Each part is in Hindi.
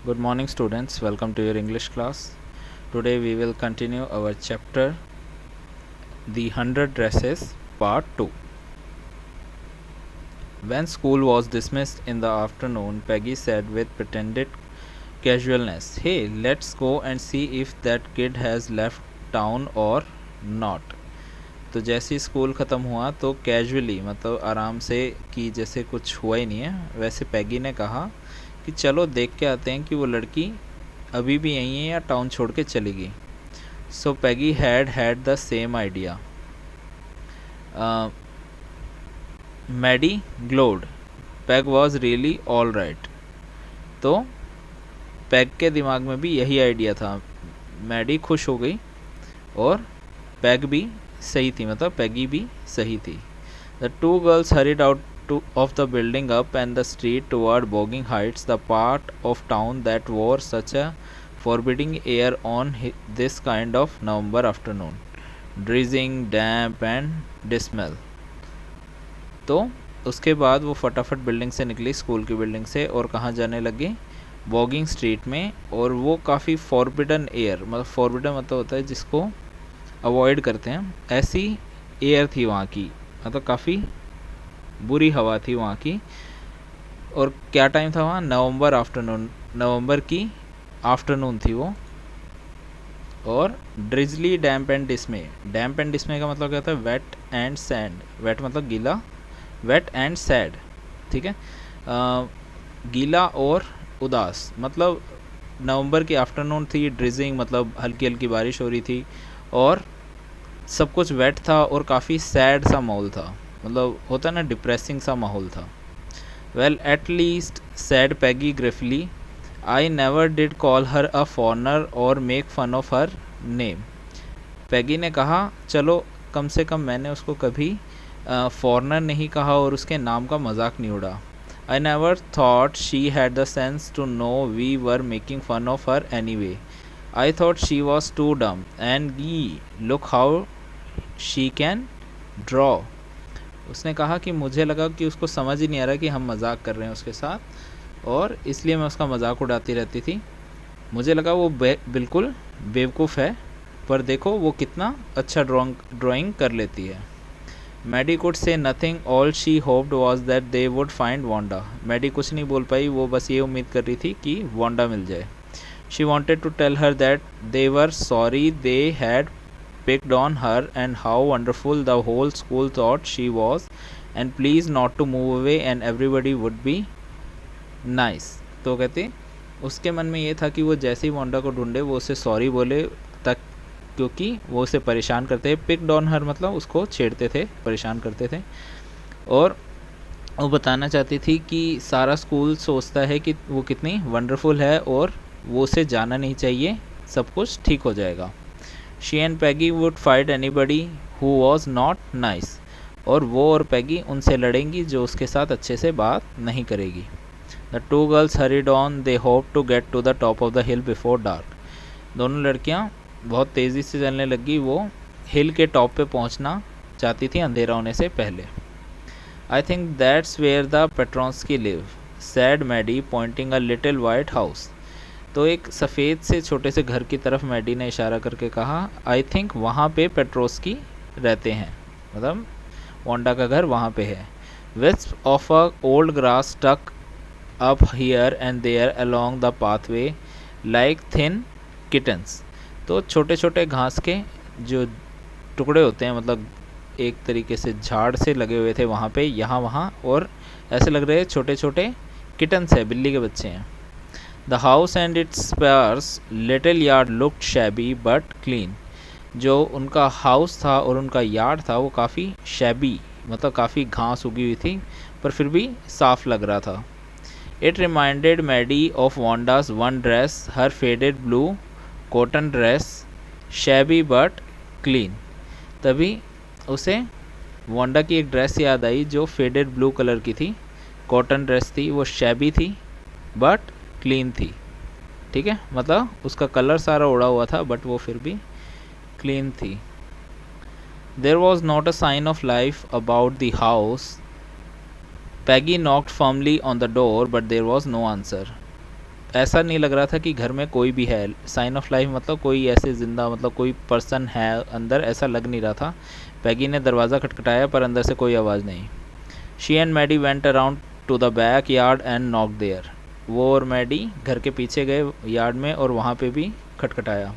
Good morning, students. Welcome to your English class. Today we will continue our chapter The 100 Dresses, Part 2. When school was dismissed in the afternoon, Peggy said with pretended casualness, "Hey, let's go and see if that kid has left town or not." तो जैसे ही स्कूल ख़त्म हुआ तो कैजुअली मतलब आराम से कि जैसे कुछ हुआ ही नहीं है, वैसे पैगी ने कहा कि चलो देख के आते हैं कि वो लड़की अभी भी यहीं है या टाउन छोड़ के चली गई. So Peggy had the same idea. Maddie glowed. Peg was really all right. तो पैग के दिमाग में भी यही आइडिया था. मैडी खुश हो गई और पैग भी सही थी, मतलब पैगी भी सही थी. The two girls hurried out of the building up and the street toward Bogging Heights, the part of town that wore such a forbidding air on this kind of November afternoon, drizzling, damp and dismal. तो उसके बाद वो फटाफट बिल्डिंग से निकली, स्कूल की बिल्डिंग से, और कहाँ जाने लगी? बॉगिंग स्ट्रीट में. और वो काफ़ी फॉरबिडन एयर, मतलब फॉरबिडन मतलब होता है जिसको अवॉइड करते हैं, ऐसी एयर थी वहाँ की, मतलब काफ़ी बुरी हवा थी वहाँ की. और क्या टाइम था वहाँ? नवंबर आफ्टरनून, नवंबर की आफ्टरनून थी वो. और drizzly, damp and dismal. Damp and dismal का मतलब क्या होता है? Wait and sand. वेट मतलब गीला, वेट एंड सैड, ठीक है. गीला और उदास, मतलब नवंबर की आफ्टरनून थी. ड्रिजिंग मतलब हल्की हल्की बारिश हो रही थी, और सब कुछ वेट था और काफ़ी सैड सा माहौल था, मतलब होता है ना, डिप्रेसिंग सा माहौल था. Well at least said Peggy gruffly, I never did call her a foreigner or make fun of her name. Peggy ने कहा चलो कम से कम मैंने उसको कभी फॉरनर नहीं कहा और उसके नाम का मजाक नहीं उड़ा. I never thought she had the sense to know we were making fun of her anyway. I thought she was too dumb and look how she can draw. उसने कहा कि मुझे लगा कि उसको समझ ही नहीं आ रहा कि हम मजाक कर रहे हैं उसके साथ, और इसलिए मैं उसका मजाक उड़ाती रहती थी. मुझे लगा वो बिल्कुल बेवकूफ़ है, पर देखो वो कितना अच्छा ड्राइंग कर लेती है. Maddie could say nothing. All she hoped was that they would find Wanda. Maddie कुछ नहीं बोल पाई, वो बस ये उम्मीद कर रही थी कि वांडा मिल जाए. She wanted to tell her that they were sorry they had picked on her and how wonderful the whole school thought she was, and please not to move away and everybody would be nice. तो कहते उसके मन में ये था कि वो जैसे ही वांडा को ढूंढे वो उसे सॉरी बोले, तक क्योंकि वो उसे परेशान करते हैं. पिक्ड ऑन हर मतलब उसको छेड़ते थे, परेशान करते थे. और वो बताना चाहती थी कि सारा स्कूल सोचता है कि वो कितनी वंडरफुल है और वो उसे जाना नहीं चाहिए, सब कुछ ठीक हो जाएगा. She and Peggy would fight anybody who was not nice. और वो और पैगी उनसे लड़ेंगी जो उसके साथ अच्छे से बात नहीं करेगी. The two girls hurried on. They hoped to get to the top of the hill before dark. दोनों लड़कियां बहुत तेज़ी से चलने लगी. वो हिल के टॉप पे पहुंचना चाहती थी अंधेरा होने से पहले. I think that's where the Petronsky live, said Maddie, pointing a little white house. तो एक सफ़ेद से छोटे से घर की तरफ मैडी ने इशारा करके कहा, आई थिंक वहाँ पे पेट्रोस्की रहते हैं, मतलब वांडा का घर वहाँ पे है. Wisp of a old grass tuck up here and there along the pathway like thin kittens. तो छोटे छोटे घास के जो टुकड़े होते हैं, मतलब एक तरीके से झाड़ से लगे हुए थे वहाँ पे, यहाँ वहाँ, और ऐसे लग रहे हैं छोटे छोटे किटन्स है, बिल्ली के बच्चे हैं. The house and its sparse little yard looked shabby but clean. जो उनका हाउस था और उनका यार्ड था वो काफ़ी शैबी, मतलब काफ़ी घास उगी हुई थी, पर फिर भी साफ लग रहा था. It reminded Maddie of Wanda's one dress, her faded blue cotton dress, shabby but clean. तभी उसे वांडा की एक ड्रेस याद आई जो फेडेड ब्लू कलर की थी, कॉटन ड्रेस थी, वो शैबी थी बट क्लीन थी, ठीक है, मतलब उसका कलर सारा उड़ा हुआ था बट वो फिर भी क्लीन थी. There was not a sign of life about the house. Peggy knocked firmly on the door but there was no answer. ऐसा नहीं लग रहा था कि घर में कोई भी है। साइन ऑफ लाइफ मतलब कोई ऐसे ज़िंदा, मतलब कोई पर्सन है अंदर, ऐसा लग नहीं रहा था। पैगी ने दरवाज़ा खटखटाया पर अंदर से कोई आवाज़ नहीं। She and Maddie went around to the back yard and knock there. वो और मैडी घर के पीछे गए यार्ड में और वहाँ पे भी खटखटाया।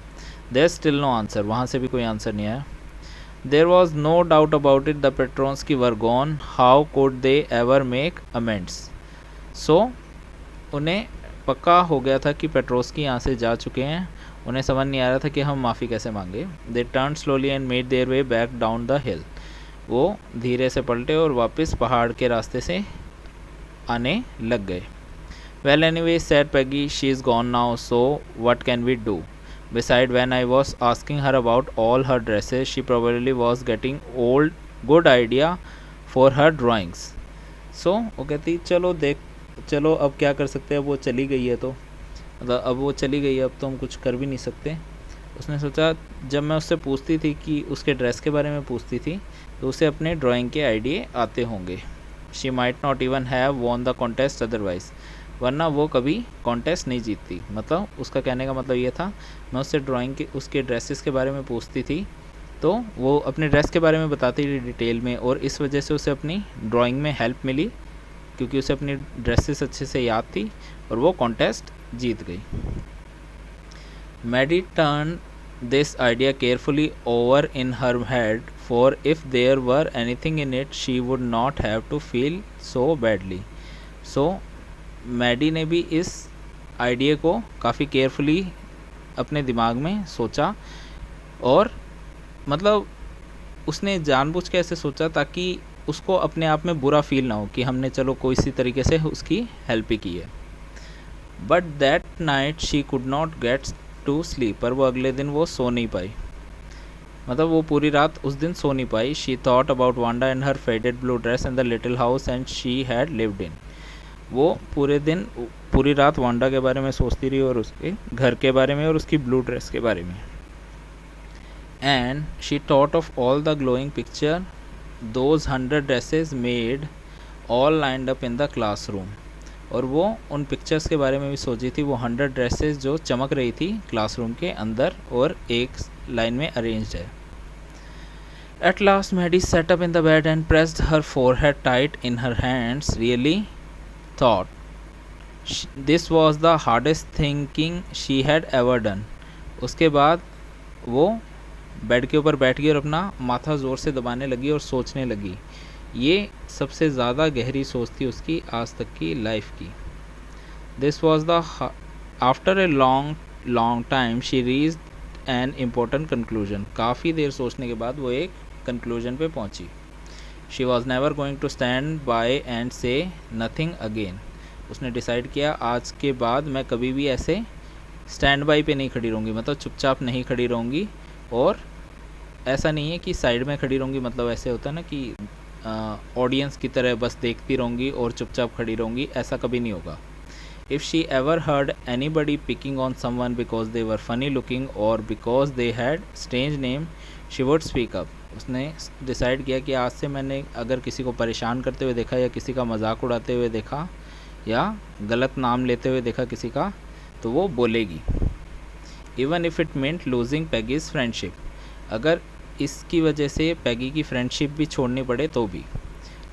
देयर स्टिल नो आंसर, वहाँ से भी कोई आंसर नहीं आया। There was no doubt about it, the Petronski were gone, how could they ever make amends. सो उन्हें पक्का हो गया था कि पेट्रोस्की यहाँ से जा चुके हैं। उन्हें समझ नहीं आ रहा था कि हम माफ़ी कैसे मांगे। They turn slowly and made their way back down the हिल। वो धीरे से पलटे और वापस पहाड़ के रास्ते से आने लग गए। Well anyway said Peggy, she is gone now, so what can we do? Beside, when I was asking her about all her dresses, she probably was getting old good idea for her drawings. So वो कहती चलो अब क्या कर सकते हैं, वो चली गई है तो मतलब अब वो चली गई है, अब तो हम कुछ कर भी नहीं सकते। उसने सोचा जब मैं उससे पूछती थी कि उसके ड्रेस के बारे में पूछती थी तो उसे अपने ड्राइंग के आइडिया आते होंगे। She might not even have won the contest otherwise, वरना वो कभी कॉन्टेस्ट नहीं जीतती। मतलब उसका कहने का मतलब ये था, मैं उससे ड्राइंग के उसके ड्रेसेस के बारे में पूछती थी तो वो अपने ड्रेस के बारे में बताती थी डिटेल में, और इस वजह से उसे अपनी ड्राइंग में हेल्प मिली क्योंकि उसे अपनी ड्रेसेस अच्छे से याद थी और वो कॉन्टेस्ट जीत गई। Maddie turn this idea carefully over in her head, for if there were anything in it she would not have to feel so badly. So Maddie ने भी इस आइडिया को काफ़ी केयरफुली अपने दिमाग में सोचा, और मतलब उसने जानबूझ के ऐसे सोचा ताकि उसको अपने आप में बुरा फील ना हो कि हमने चलो कोई सी तरीके से उसकी हेल्प ही की है। But that night she could not get to sleep, पर वो अगले दिन वो सो नहीं पाई, मतलब वो पूरी रात उस दिन सो नहीं पाई। She thought about Wanda and her faded blue dress and the little house and she had lived in. वो पूरी रात वांडा के बारे में सोचती रही और उसके घर के बारे में और उसकी ब्लू ड्रेस के बारे में। And she thought of all the glowing picture those 100 dresses made all lined up in the classroom, और वो उन पिक्चर्स के बारे में भी सोची थी, वो 100 ड्रेसेस जो चमक रही थी क्लासरूम के अंदर और एक लाइन में अरेंज्ड है। At last Maddie set up in the bed and pressed her forehead tight in her hands, really thought this was the hardest thinking she had ever done. उसके बाद वो बेड के ऊपर बैठ गई और अपना माथा ज़ोर से दबाने लगी और सोचने लगी। ये सबसे ज़्यादा गहरी सोच थी उसकी आज तक की लाइफ की। This was the after a long time she reached an important conclusion. काफ़ी देर सोचने के बाद वो एक कंक्लूजन पे पहुंची। She was never going to stand by and say nothing again. उसने डिसाइड किया आज के बाद मैं कभी भी ऐसे स्टैंड बाई पे नहीं खड़ी रहूँगी, मतलब चुपचाप नहीं खड़ी रहूँगी। और ऐसा नहीं है कि साइड में खड़ी रहूँगी, मतलब ऐसे होता है ना कि ऑडियंस की तरह बस देखती रहूँगी और चुपचाप खड़ी रहूँगी, ऐसा कभी नहीं होगा। If she ever heard anybody picking on someone because they were funny looking or because they had strange name, she would speak up. उसने डिसाइड किया कि आज से मैंने अगर किसी को परेशान करते हुए देखा या किसी का मजाक उड़ाते हुए देखा या गलत नाम लेते हुए देखा किसी का, तो वो बोलेगी। Even if it meant losing Peggy's friendship, अगर इसकी वजह से पैगी की फ्रेंडशिप भी छोड़नी पड़े तो भी।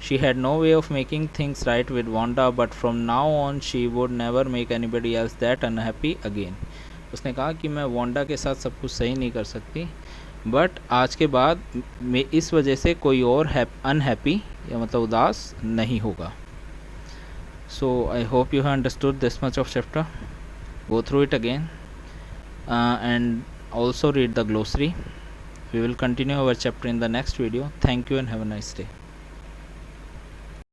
She had no way of making things right with Wanda, but from now on she would never make anybody else that unhappy again. उसने कहा कि मैं वांडा के साथ सब कुछ सही नहीं कर सकती, बट आज के बाद मैं इस वजह से कोई और अनहैप्पी या मतलब उदास नहीं होगा। So I hope you have understood this much of chapter. Go through it again and also read the glossary. We will continue our chapter in the next video. Thank you and have a nice day.